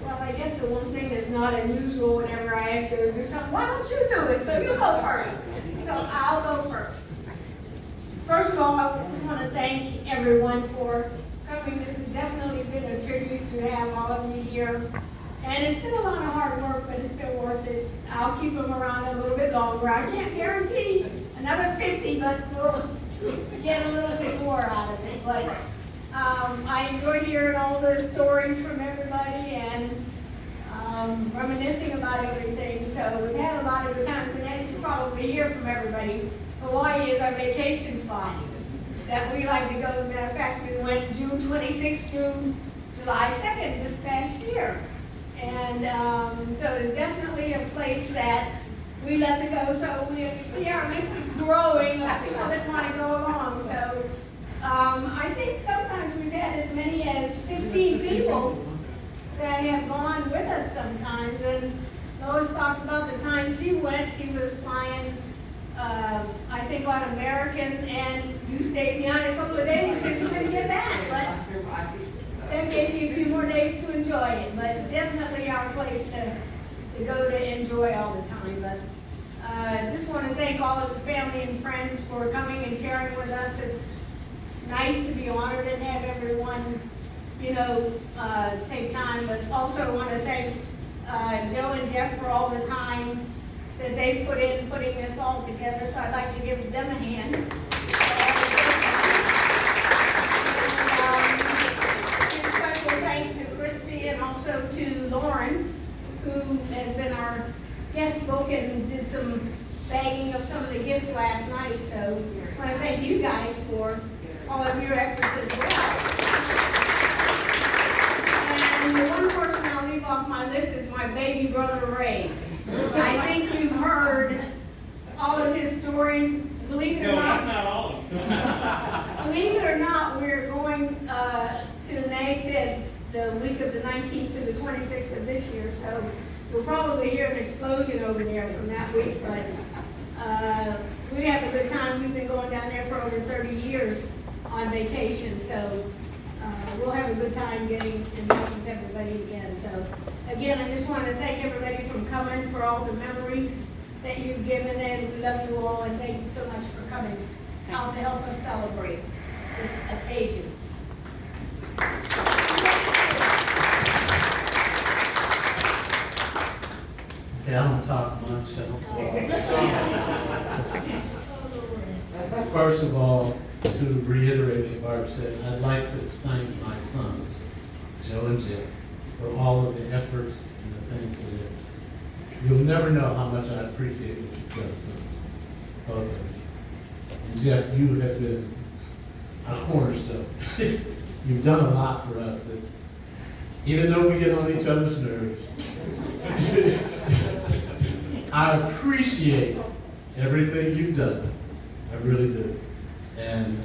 Well, I guess the one thing that's not unusual whenever I ask you to do something, why don't you do it? So you go first. So I'll go first. First of all, I just want to thank everyone for coming. This has definitely been a tribute to have all of you here. And it's been a lot of hard work, but it's been worth it. I'll keep them around a little bit longer. I can't guarantee another 50, but we'll get a little bit more out of it. But I enjoyed hearing all the stories from everybody and reminiscing about everything. So we've had a lot of good times, and as you probably hear from everybody, Hawaii is our vacation spot that we like to go. As a matter of fact, we went June 26th through July 2nd this past year. And so it's definitely a place that we love to go. So we see our list is growing of people that want to go along. So I think sometimes we've had as many as 15 people that have gone with us sometimes. And Lois talked about the time she went. She was flying, I think, on American, and you stayed behind a couple of days because you couldn't get back. But that gave you a few more days to enjoy it. But definitely our place to go to enjoy all the time. But just want to thank all of the family and friends for coming and sharing with us. It's nice to be honored and have everyone, take time. But also want to thank Joe and Jeff for all the time that they put in putting this all together. So I'd like to give them a hand. And special thanks to Christy and also to Lauren, who has been our guest book and did some bagging of some of the gifts last night. So I want to thank you guys for all of your efforts as well. And the one person I'll leave off my list is my baby brother Ray. I think you've heard all of his stories. Believe it or not, that's not all of them. believe it or not, we're going to Nags Head the week of the 19th to the 26th of this year. So you'll probably hear an explosion over there from that week. But we have a good time. We've been going down there for over 30 years on vacation. So we'll have a good time getting in touch with everybody again. So again, I just want to thank everybody for coming, for all the memories that you've given, and we love you all, and thank you so much for coming out to help us celebrate this occasion. Okay, I don't talk much. First of all, to reiterate what Barb said, I'd like to thank my sons, Joe and Jeff, for all of the efforts and the things they did. You'll never know how much I appreciate what you've done, sons, both of you. And Jeff, you have been a cornerstone. You've done a lot for us that, even though we get on each other's nerves, I appreciate everything you've done. I really do. And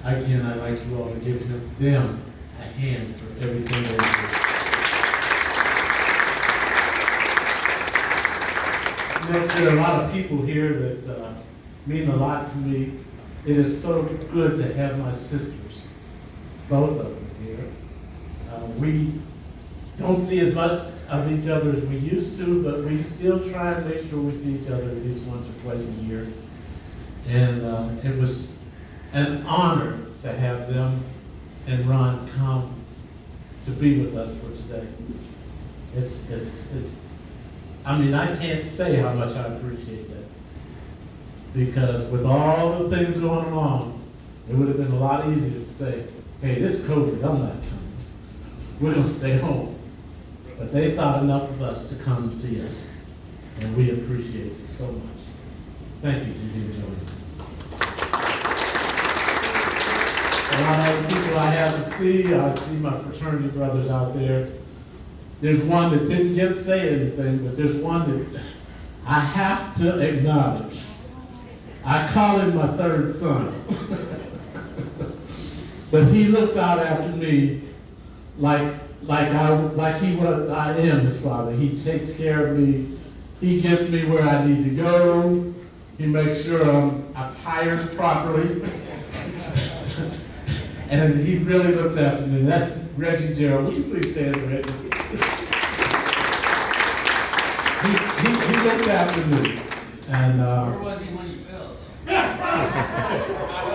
again, I'd like you all to give them a hand for everything they do. Next, there are a lot of people here that mean a lot to me. It is so good to have my sisters, both of them here. We don't see as much of each other as we used to, but we still try and make sure we see each other at least once or twice a year. And it was an honor to have them and Ron come to be with us for today. I can't say how much I appreciate that. Because with all the things going on, it would have been a lot easier to say, hey, this COVID, I'm not coming. We're going to stay home. But they thought enough of us to come and see us. And we appreciate it so much. Thank you, Judy and Joey. A lot of people I have to see. I see my fraternity brothers out there. There's one that didn't get to say anything, but there's one that I have to acknowledge. I call him my third son. But he looks out after me like I am his father. He takes care of me. He gets me where I need to go. He makes sure I'm attired properly. And he really looks after me. That's Reggie Gerald. Would you please stand, Reggie? this afternoon. And, Where was he when he fell?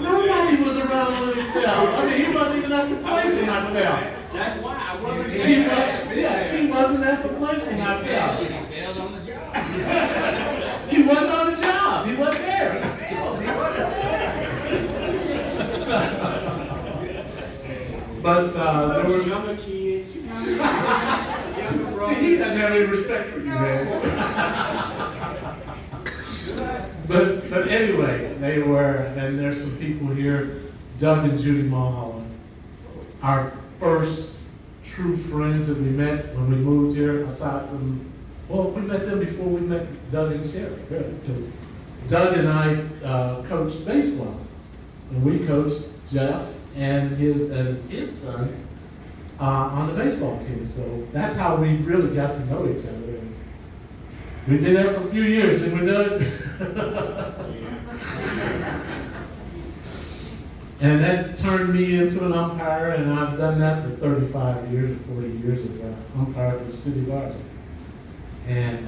nobody was around when he fell. I mean, he wasn't even at the place when I fell. That's why I wasn't He wasn't at the place when I He fell. failed on the job. He wasn't on the job. He wasn't there. He wasn't But there was younger kids. See, he doesn't have any respect for you, man. But anyway, they were, and there's some people here, Doug and Judy Mulholland, our first true friends that we met when we moved here, aside from, well, we met them before we met Doug and Sherry, really, because Doug and I coached baseball, and we coached Jeff and his son on the baseball team. So that's how we really got to know each other. And we did that for a few years, and we done it. And that turned me into an umpire, and I've done that for 35 years or 40 years as an umpire for the city of Arlington. And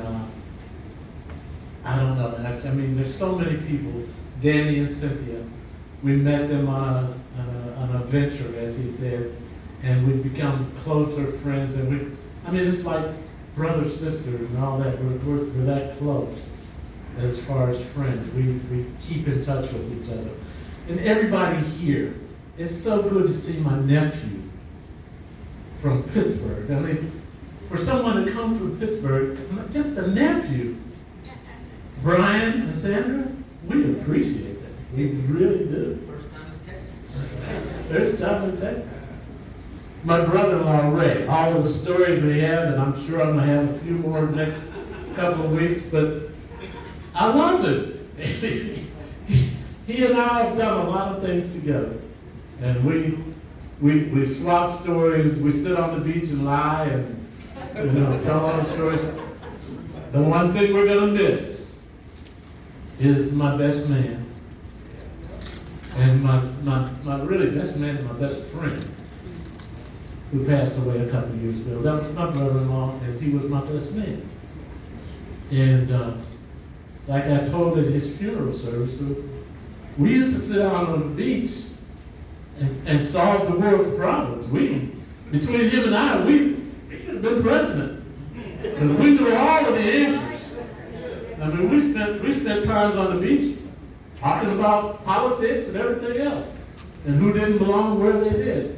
I don't know. I mean, there's so many people. Danny and Cynthia, we met them on a venture, as he said, and we've become closer friends. And it's like brother, sister, and all that. We're that close as far as friends. We keep in touch with each other. And everybody here, it's so good to see my nephew from Pittsburgh. I mean, for someone to come from Pittsburgh, just a nephew, Brian and Sandra, we appreciate that. We really do. First time in Texas. There's time in Texas. My brother-in-law, Ray, all of the stories that he had, and I'm sure I'm going to have a few more next couple of weeks, but I love it. He and I have done a lot of things together. And we swap stories, we sit on the beach and lie and tell all the stories. The one thing we're going to miss is my best man. And my really best man and my best friend, who passed away a couple of years ago. That was my brother-in-law, and he was my best man. And like I told at his funeral service, we used to sit out on the beach and solve the world's problems. Between him and I, we should have been president, because we knew all of the answers. I mean, we spent times on the beach talking about politics and everything else, and who didn't belong where they did.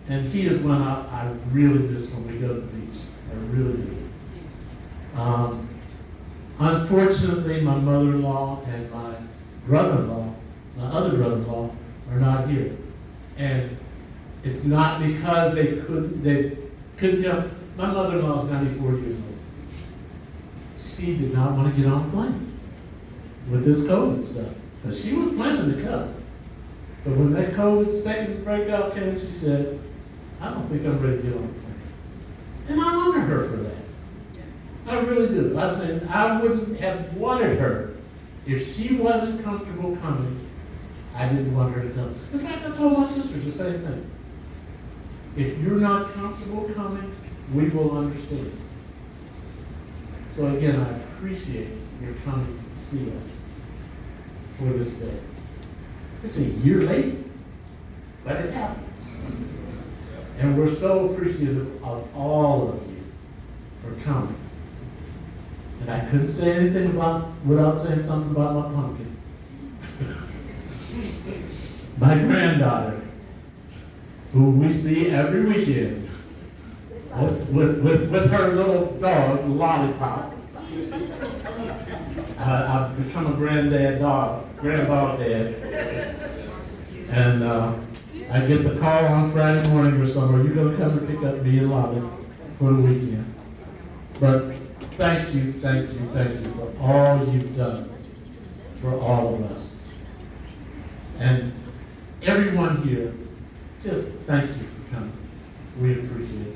And he is one I really miss when we go to the beach. I really do. Unfortunately, my mother-in-law and my brother-in-law, my other brother-in-law, are not here. And it's not because they couldn't come. My mother-in-law is 94 years old. She did not want to get on a plane with this COVID stuff, because she was planning to come. But when that COVID second breakout came, she said, I don't think I'm ready to get on a plane. And I honor her for that. I really do. I wouldn't have wanted her if she wasn't comfortable coming. I didn't want her to come. In fact, I told my sisters the same thing. If you're not comfortable coming, we will understand. So again, I appreciate your coming to see us for this day. It's a year late, but it happened. And we're so appreciative of all of you for coming. And I couldn't say anything without saying something about my pumpkin. My granddaughter, who we see every weekend, with her little dog, Lollipop. I've become a grand dog dad. And I get the call on Friday morning or something, are you going to come and pick up me and Lolly for the weekend? But thank you for all you've done for all of us. And everyone here, just thank you for coming. We appreciate it.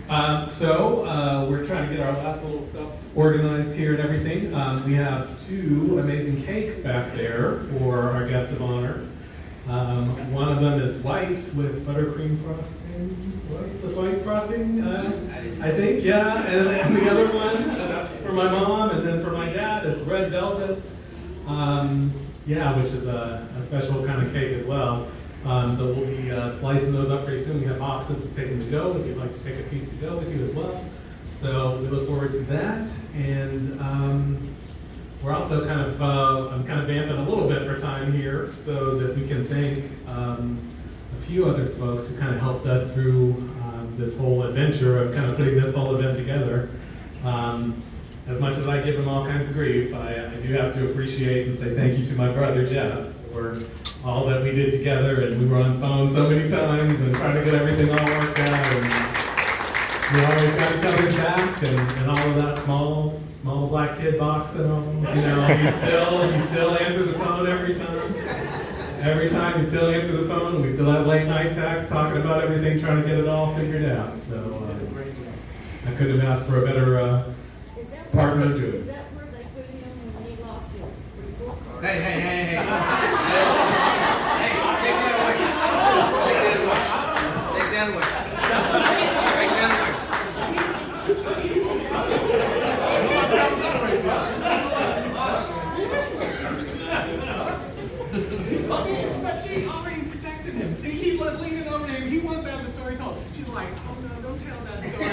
We're trying to get our last little stuff organized here and everything. We have 2 amazing cakes back there for our guests of honor. One of them is white with buttercream frosting. What? With white frosting? I think, yeah. And the other one, that's for my mom, and then for my dad, it's red velvet. Which is a special kind of cake as well. So we'll be slicing those up pretty soon. We have boxes to take them to go if you'd like to take a piece to go with you as well. So we look forward to that. And we're also I'm kind of vamping a little bit for time here so that we can thank a few other folks who kind of helped us through this whole adventure of kind of putting this whole event together. As much as I give them all kinds of grief, I do have to appreciate and say thank you to my brother Jeff for all that we did together, and we were on phone so many times and trying to get everything all worked out, and we always got each other's back, and all of that small black kid box and all, he still answered the phone every time. Every time he still answered the phone, and we still have late night texts talking about everything, trying to get it all figured out. So I couldn't have asked for a better partner to do it. Is that where they put him when he lost his report card? Hey. Hey, take that away. Take that away. But she already protected him. See, she's leaning over to him. He wants to have the story told. She's like, oh no, don't tell that story.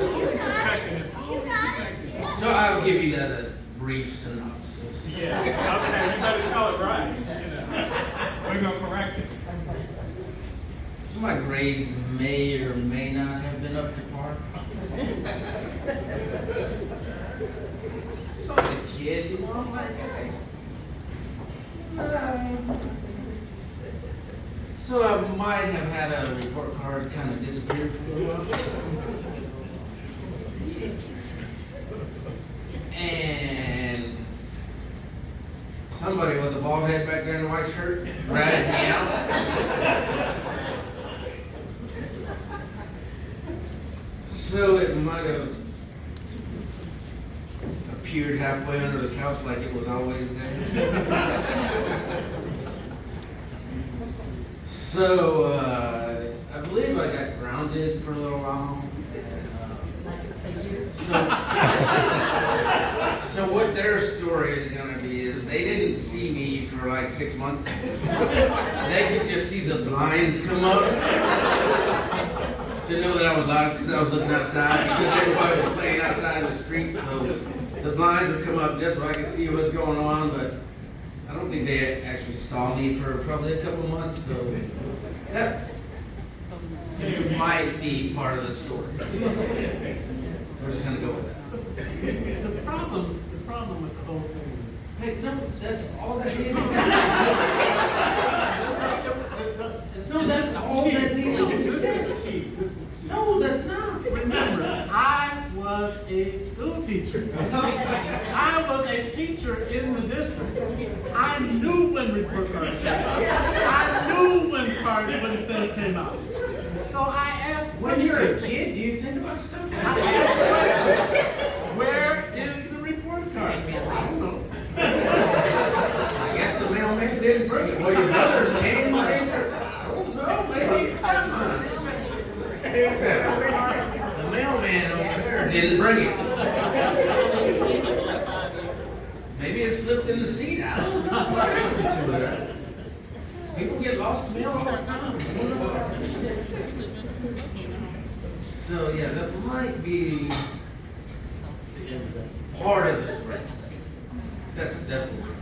Always protecting him. Always protecting him. So I'll give you guys a brief synopsis. Yeah, okay, you better tell it right. We're gonna correct it. So my grades may or may not have been up to par. So as a kid, I'm like, okay. So I might have had a report card kind of disappear for a while. And somebody with a bald head back there in a white shirt ratted me out. So it might have appeared halfway under the couch like it was always there. So I believe I got grounded for a little while. So what their story is going to be is they didn't see me for like 6 months. They could just see the blinds come up to know that I was loud because I was looking outside because everybody was playing outside in the street. So the blinds would come up just so I could see what's going on, but I don't think they actually saw me for probably a couple months. So that might be part of the story. We're just gonna go with that. The problem with the whole thing Hey, no, that's all that needs. No, that's all that needs to be This is said. key. This is key. No, that's not. Remember, I was a school teacher. I was a teacher in the district. I knew when report cards came out. I knew when things came out. So I asked When you're a questions. kid, do you think about stuff I like asked questions. Where is the report card? I don't know. I guess the mailman didn't bring it. Well, your brothers came, I don't know, maybe. Come on. The mailman over there didn't bring it. Maybe it slipped in the seat. I don't know what happened to it. People get lost mail all the time. So yeah, that might be part of the story. That's what we're